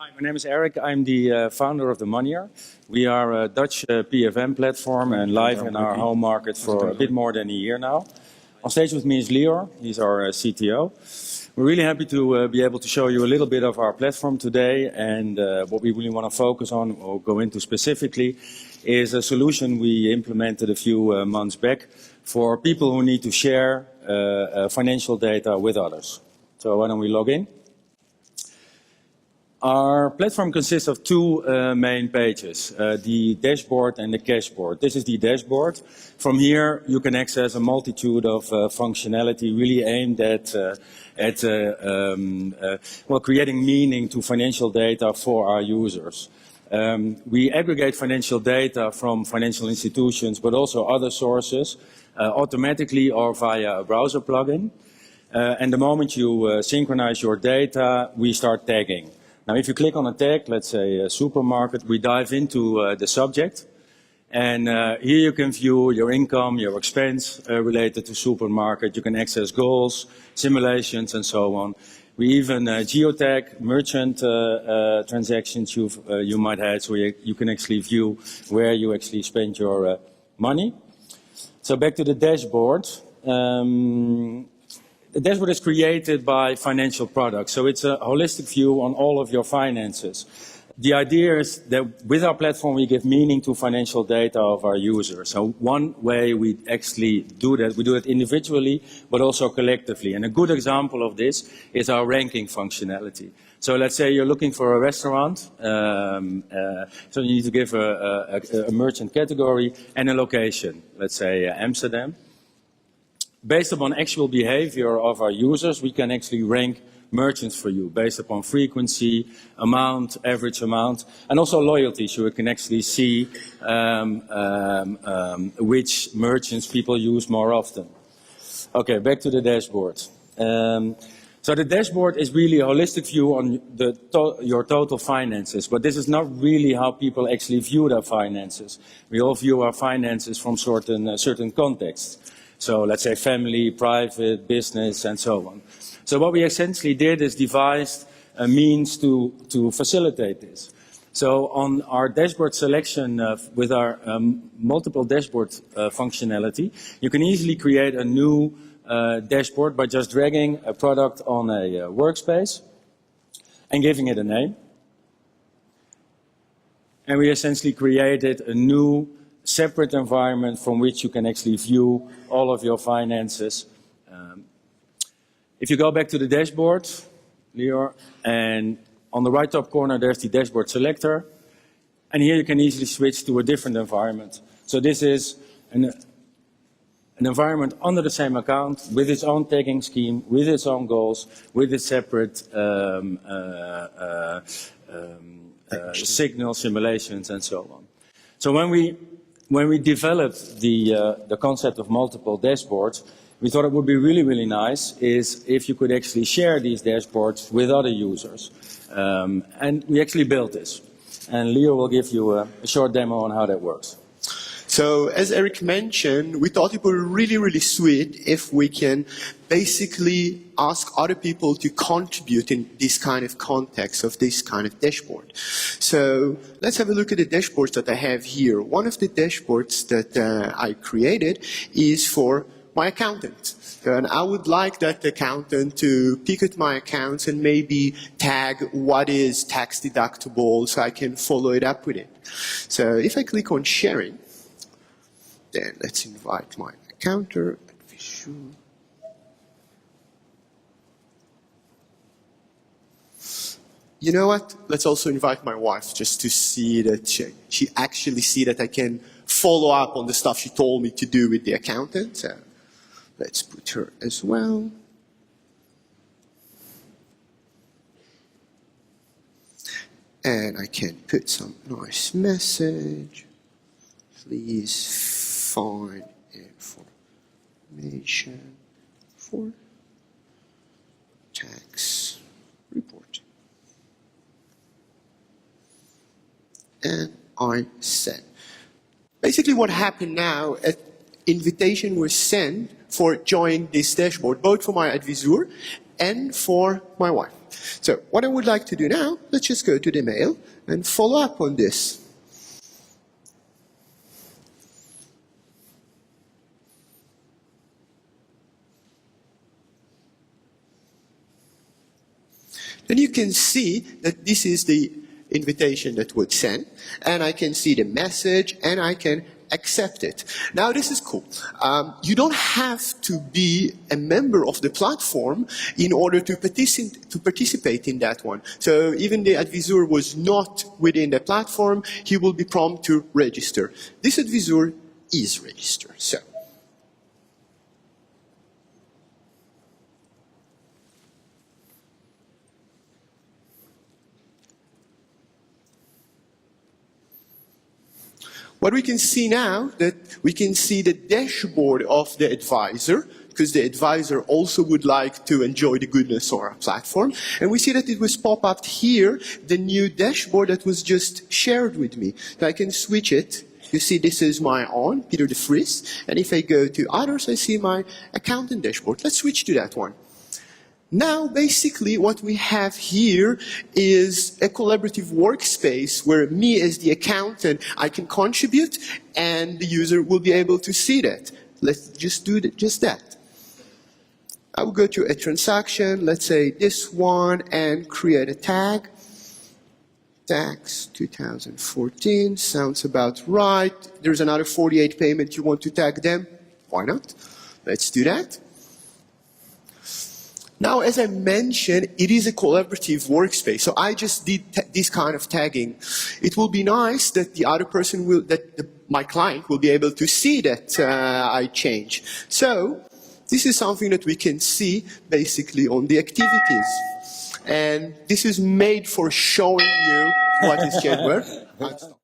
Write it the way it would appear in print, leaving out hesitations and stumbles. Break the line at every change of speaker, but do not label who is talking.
Hi, my name is Eric. I'm the founder of The Moneyer. We are a Dutch PFM platform and live in our home market for a bit more than a year now. On stage with me is Lior. He's our CTO. We're really happy to be able to show you a little bit of our platform today, and what we really want to focus on or go into specifically is a solution we implemented a few months back for people who need to share financial data with others. So why don't we log in? Our platform consists of two main pages, the dashboard and the cashboard. This is the dashboard. From here, you can access a multitude of functionality really aimed at creating meaning to financial data for our users. We aggregate financial data from financial institutions, but also other sources, automatically or via a browser plugin. And the moment you synchronize your data, we start tagging. Now, if you click on a tag, let's say a supermarket, we dive into the subject. And here you can view your income, your expense related to supermarket. You can access goals, simulations, and so on. We even geotag merchant transactions you might have, so you can actually view where you actually spend your money. So back to the dashboard. The dashboard is created by financial products, so it's a holistic view on all of your finances. The idea is that with our platform we give meaning to financial data of our users. So one way we actually do that, we do it individually but also collectively. And a good example of this is our ranking functionality. So let's say you're looking for a restaurant, so you need to give a merchant category and a location, let's say Amsterdam. Based upon actual behavior of our users, we can actually rank merchants for you based upon frequency, amount, average amount, and also loyalty, so we can actually see which merchants people use more often. Okay, back to the dashboard. So the dashboard is really a holistic view on your total finances, but this is not really how people actually view their finances. We all view our finances from certain contexts. So let's say family, private, business, and so on. So what we essentially did is devised a means to facilitate this. So on our dashboard selection with our multiple dashboard functionality, you can easily create a new dashboard by just dragging a product on a workspace and giving it a name. And we essentially created a new separate environment from which you can actually view all of your finances. If you go back to the dashboard, Lior, and on the right top corner there's the dashboard selector, and here you can easily switch to a different environment. So this is an environment under the same account with its own tagging scheme, with its own goals, with its separate signal simulations and so on. So when we developed the concept of multiple dashboards, we thought it would be really, really nice is if you could actually share these dashboards with other users. And we actually built this. And Leo will give you a short demo on how that works.
So as Eric mentioned, we thought it would be really, really sweet if we can basically ask other people to contribute in this kind of context of this kind of dashboard. So let's have a look at the dashboards that I have here. One of the dashboards that I created is for my accountant. And I would like that accountant to pick at my accounts and maybe tag what is tax deductible so I can follow it up with it. So if I click on sharing, then let's invite my accountant. You know what? Let's also invite my wife just to see that she actually see that I can follow up on the stuff she told me to do with the accountant. So let's put her as well. And I can put some nice message. Please find information for tax reporting. And I send. Basically what happened now, an invitation was sent for joining this dashboard, both for my advisor and for my wife. So what I would like to do now, let's just go to the mail and follow up on this. Then you can see that this is the invitation that was sent, and I can see the message, and I can accept it. Now this is cool. You don't have to be a member of the platform in order to participate in that one. So even the advisor was not within the platform, he will be prompted to register. This advisor is registered. So what we can see now, that we can see the dashboard of the advisor, because the advisor also would like to enjoy the goodness of our platform. And we see that it was pop up here, the new dashboard that was just shared with me. So I can switch it. You see this is my own, Peter de Vries. And if I go to others, I see my accountant dashboard. Let's switch to that one. Now, basically, what we have here is a collaborative workspace where me as the accountant, I can contribute, and the user will be able to see that. Let's just do just that. I will go to a transaction, let's say this one, and create a tag. Tax 2014, sounds about right. There's another 48 payment, you want to tag them? Why not? Let's do that. Now, as I mentioned, it is a collaborative workspace, so I just did this kind of tagging. It will be nice that the other person will, my client will be able to see that I change. So, this is something that we can see basically on the activities. And this is made for showing you what is changed.